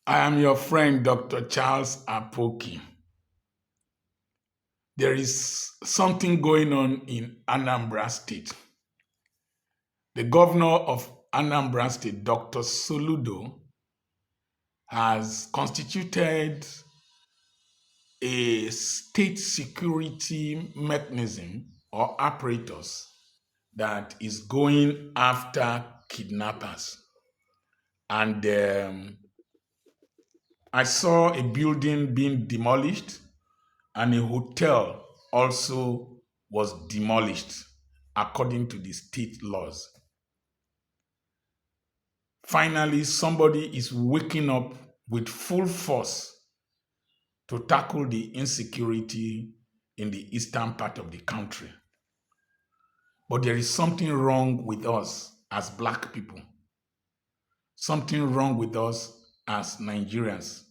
I am your friend, Dr. Charles Apoki. There is something going on in Anambra State. The governor of Anambra State, Dr. Soludo, has constituted a state security mechanism or apparatus that is going after kidnappers. And I saw a building being demolished and a hotel also was demolished according to the state laws. Finally, somebody is waking up with full force to tackle the insecurity in the eastern part of the country. But there is something wrong with us as Black people, something wrong with us as Nigerians.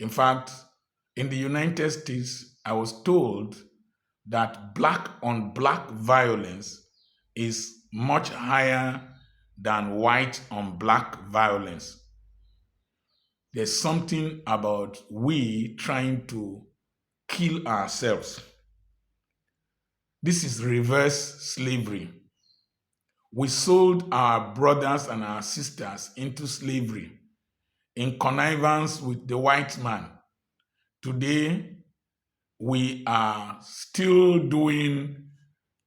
In fact, in the United States, I was told that Black on Black violence is much higher than white on Black violence. There's something about we trying to kill ourselves. This is reverse slavery. We sold our brothers and our sisters into slavery in connivance with the white man. Today, we are still doing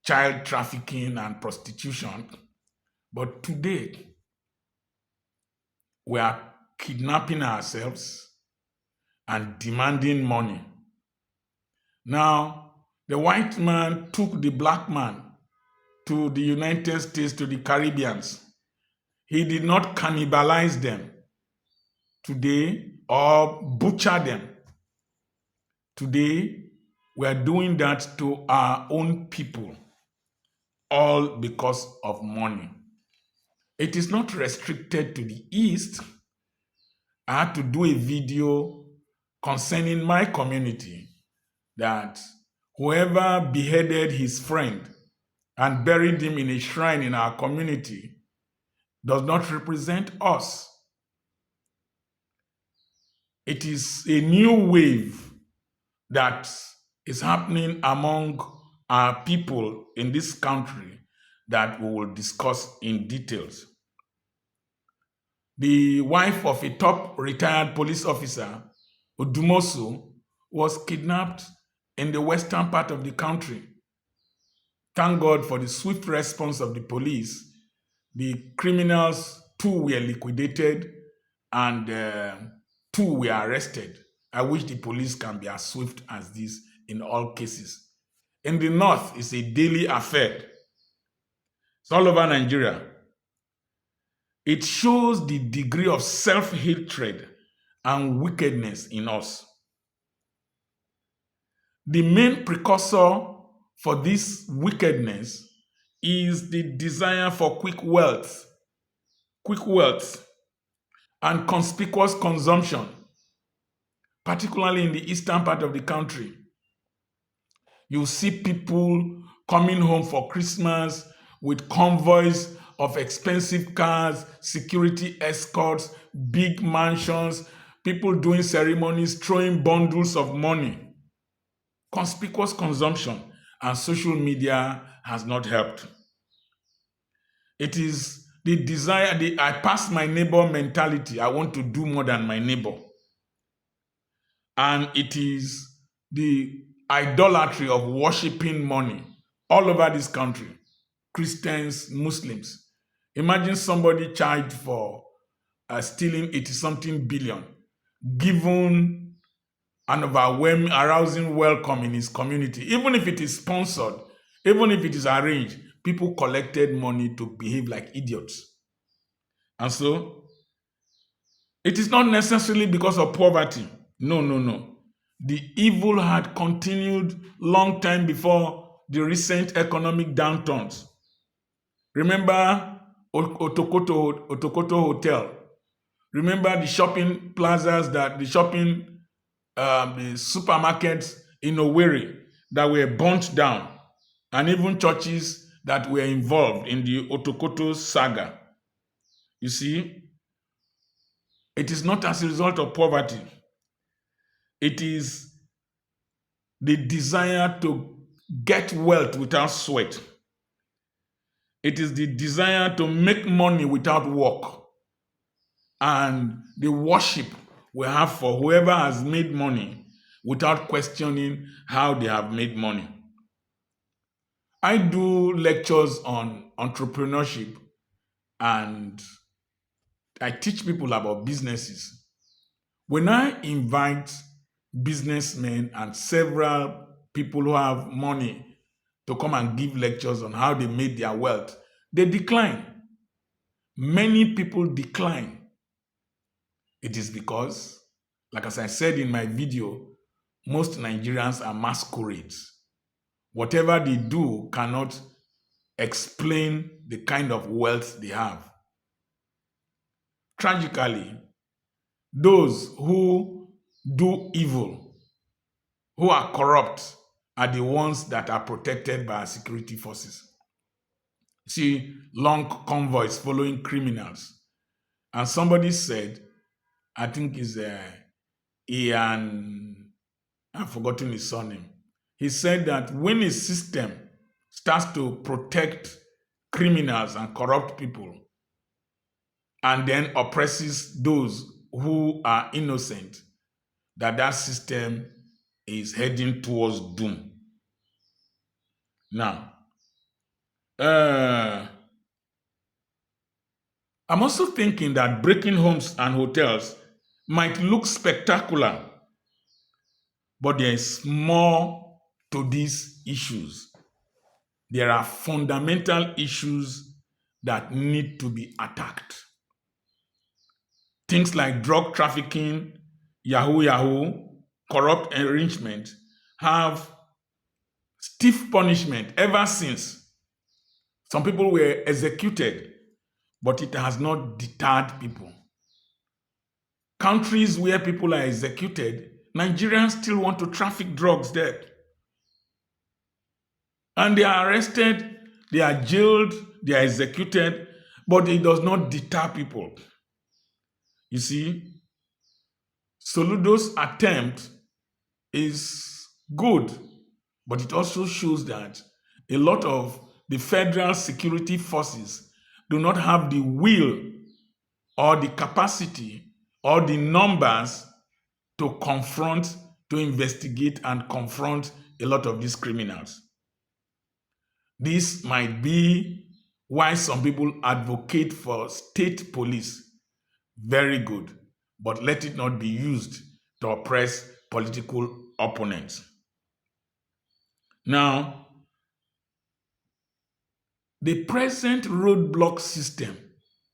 child trafficking and prostitution, but today, we are kidnapping ourselves and demanding money. Now, the white man took the Black man to the United States, to the Caribbeans. He did not cannibalize them today or butcher them. Today, we are doing that to our own people, all because of money. It is not restricted to the East. I had to do a video concerning my community that whoever beheaded his friend and buried him in a shrine in our community does not represent us. It is a new wave that is happening among our people in this country that we will discuss in details. The wife of a top retired police officer, Odumosu, was kidnapped in the western part of the country. Thank God for the swift response of the police. The criminals, 2 were liquidated and 2 were arrested. I wish the police can be as swift as this in all cases. In the north, it's a daily affair. It's all over Nigeria. It shows the degree of self-hatred and wickedness in us. The main precursor for this wickedness is the desire for quick wealth and conspicuous consumption, particularly in the eastern part of the country. You see people coming home for Christmas with convoys of expensive cars, security escorts, big mansions, people doing ceremonies, throwing bundles of money. Conspicuous consumption and social media has not helped. It is the desire, the I pass my neighbor mentality. I want to do more than my neighbor. And it is the idolatry of worshiping money all over this country. Christians, Muslims. Imagine somebody charged for stealing 80-something billion, given an overwhelming, arousing welcome in his community. Even if it is sponsored, even if it is arranged, people collected money to behave like idiots. And so, it is not necessarily because of poverty. No. The evil had continued long time before the recent economic downturns. Remember Otokoto Hotel. Remember the shopping plazas, the supermarkets in Owerri that were burnt down, and even churches that were involved in the Otokoto saga. You see, It is not as a result of poverty. It is the desire to get wealth without sweat. It is the desire to make money without work. And the worship we have for whoever has made money without questioning how they have made money. I do lectures on entrepreneurship and I teach people about businesses. When I invite businessmen and several people who have money to come and give lectures on how they made their wealth, they decline. Many people decline. It is because, like as I said in my video, most Nigerians are masquerades. Whatever they do cannot explain the kind of wealth they have. Tragically, those who do evil, who are corrupt, are the ones that are protected by our security forces. See, long convoys following criminals. And somebody said, I think is Ian, I've forgotten his surname. He said that when a system starts to protect criminals and corrupt people and then oppresses those who are innocent, that system is heading towards doom. Now, I'm also thinking that breaking homes and hotels might look spectacular, but there is more to these issues. There are fundamental issues that need to be attacked. Things like drug trafficking, yahoo, corrupt enrichment have stiff punishment ever since. Some people were executed, but it has not deterred people. Countries where people are executed, Nigerians still want to traffic drugs there. And they are arrested, they are jailed, they are executed, but it does not deter people. You see, Soludo's attempt is good, but it also shows that a lot of the federal security forces do not have the will or the capacity or the numbers to confront, to investigate and confront a lot of these criminals. This might be why some people advocate for state police. Very good, but let it not be used to oppress political opponents. Now, the present roadblock system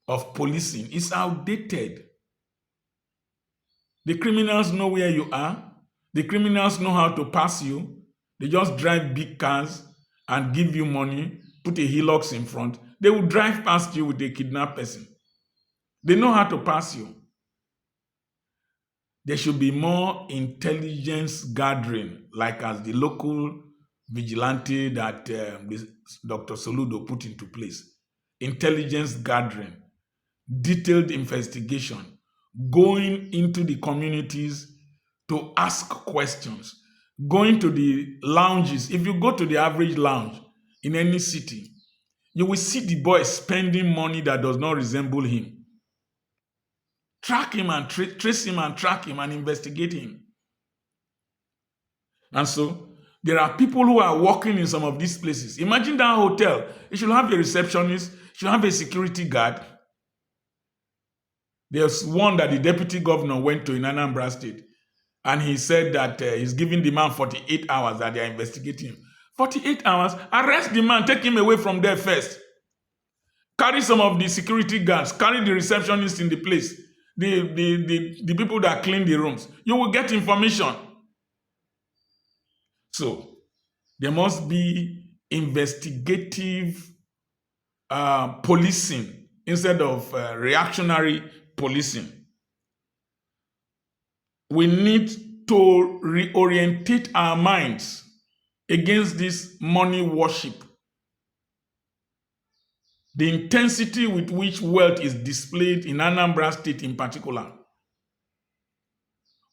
of policing is outdated. The criminals know where you are. The criminals know how to pass you. They just drive big cars and give you money, put a Hilux in front. They will drive past you with a kidnapped person. They know how to pass you. There should be more intelligence gathering, like as the local vigilante that Dr. Soludo put into place. Intelligence gathering, detailed investigation, going into the communities to ask questions, going to the lounges. If you go to the average lounge in any city, you will see the boy spending money that does not resemble him. Track him and trace him and track him and investigate him. And so there are people who are working in some of these places. Imagine that hotel. It should have a receptionist, it should have a security guard. There's one that the deputy governor went to in Anambra State, and he said that he's giving the man 48 hours that they are investigating him. 48 hours? Arrest the man, take him away from there first. Carry some of the security guards, carry the receptionist in the place, the people that clean the rooms. You will get information. So there must be investigative policing instead of reactionary policing. We need to reorientate our minds against this money worship. The intensity with which wealth is displayed in Anambra State in particular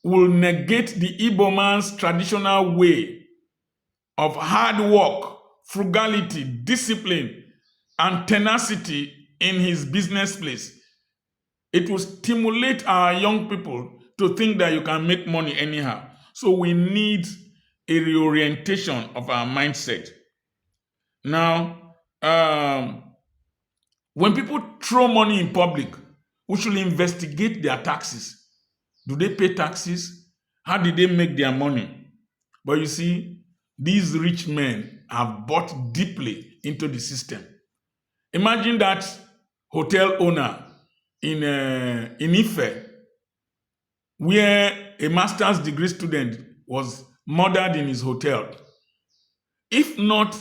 will negate the Igbo man's traditional way of hard work, frugality, discipline, and tenacity in his business place. It will stimulate our young people to think that you can make money anyhow. So we need a reorientation of our mindset. Now, when people throw money in public, we should investigate their taxes. Do they pay taxes? How did they make their money? But you see, these rich men have bought deeply into the system. Imagine that hotel owner in Ife, where a master's degree student was murdered in his hotel. If not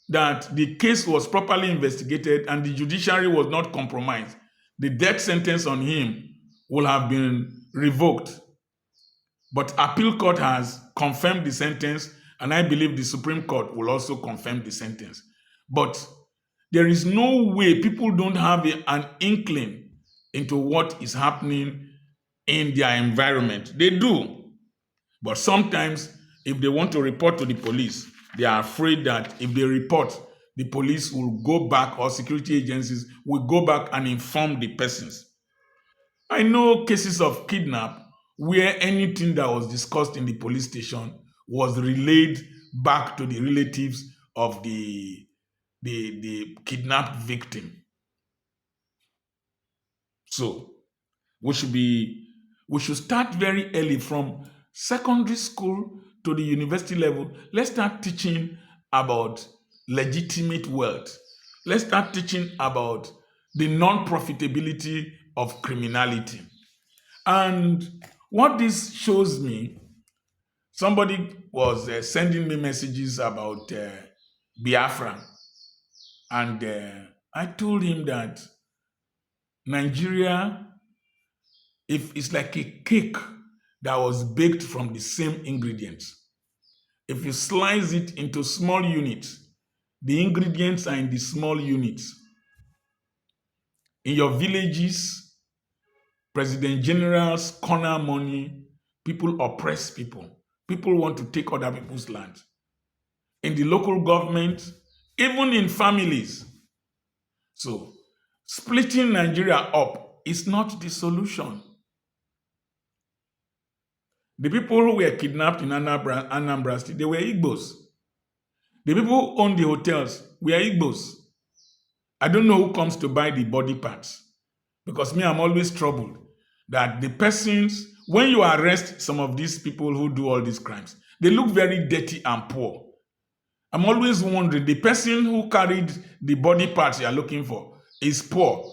that the case was properly investigated and the judiciary was not compromised, the death sentence on him would have been revoked. But appeal court has confirmed the sentence, and I believe the Supreme Court will also confirm the sentence. But there is no way people don't have an inkling into what is happening in their environment. They do. But sometimes, if they want to report to the police, they are afraid that if they report, the police will go back, or security agencies will go back and inform the persons. I know cases of kidnap where anything that was discussed in the police station was relayed back to the relatives of the kidnapped victim. So we should start very early from secondary school to the university level. Let's start teaching about legitimate wealth. Let's start teaching about the non-profitability of criminality. And what this shows me, somebody was sending me messages about Biafra. And I told him that Nigeria, if it's like a cake that was baked from the same ingredients. If you slice it into small units, the ingredients are in the small units. In your villages, president generals corner money, people oppress people. People want to take other people's land. In the local government, even in families. So, splitting Nigeria up is not the solution. The people who were kidnapped in Anambra State, they were Igbos. The people who own the hotels were Igbos. I don't know who comes to buy the body parts. Because me, I'm always troubled that the persons, when you arrest some of these people who do all these crimes, they look very dirty and poor. I'm always wondering, the person who carried the body parts you are looking for is poor.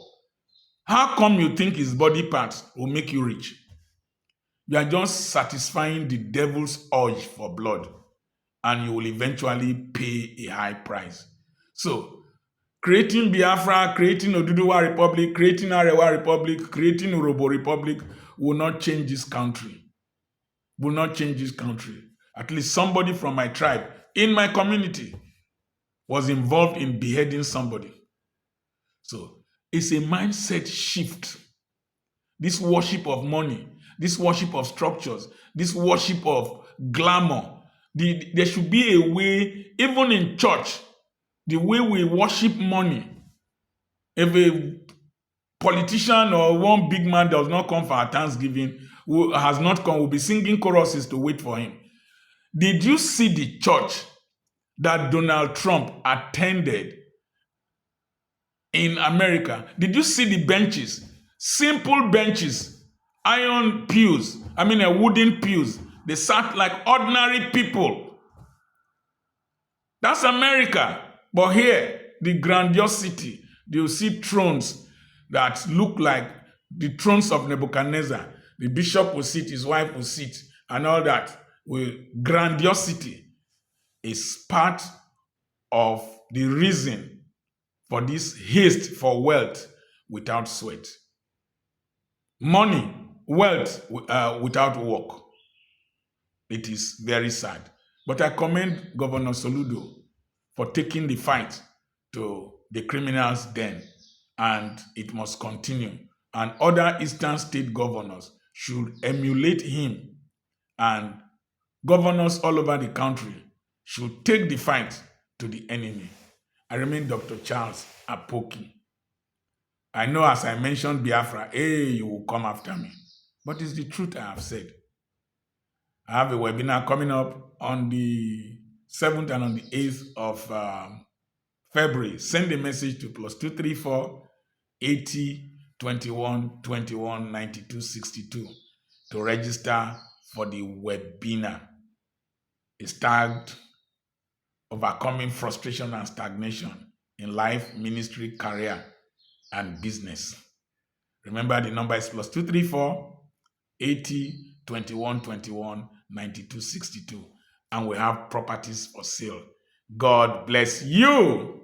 How come you think his body parts will make you rich? You are just satisfying the devil's urge for blood, and you will eventually pay a high price. So, creating Biafra, creating Oduduwa Republic, creating Arewa Republic, creating Urobo Republic will not change this country. Will not change this country. At least somebody from my tribe, in my community, was involved in beheading somebody. So, it's a mindset shift. This worship of money, this worship of structures, this worship of glamour. There should be a way, even in church, the way we worship money. If a politician or one big man does not come for our Thanksgiving, who has not come, will be singing choruses to wait for him. Did you see the church that Donald Trump attended in America? Did you see the benches? Simple benches, iron pews, wooden pews. They sat like ordinary people. That's America. But here, the grandiosity, you'll see thrones that look like the thrones of Nebuchadnezzar. The bishop will sit, his wife will sit, and all that. With grandiosity is part of the reason for this haste for wealth without sweat. Money, wealth without work. It is very sad. But I commend Governor Soludo for taking the fight to the criminals den, and it must continue. And other Eastern state governors should emulate him And governors all over the country should take the fight to the enemy. I remain Dr. Charles Apoki. I know as I mentioned Biafra, hey, you will come after me. But it's the truth I have said. I have a webinar coming up on the 7th and on the 8th of February. Send a message to +234 80 21 21 92 62 to register for the webinar. It's tagged Overcoming Frustration and Stagnation in Life, Ministry, Career, and Business. Remember, the number is +234 80 21 21 92 62. And we have properties for sale. God bless you.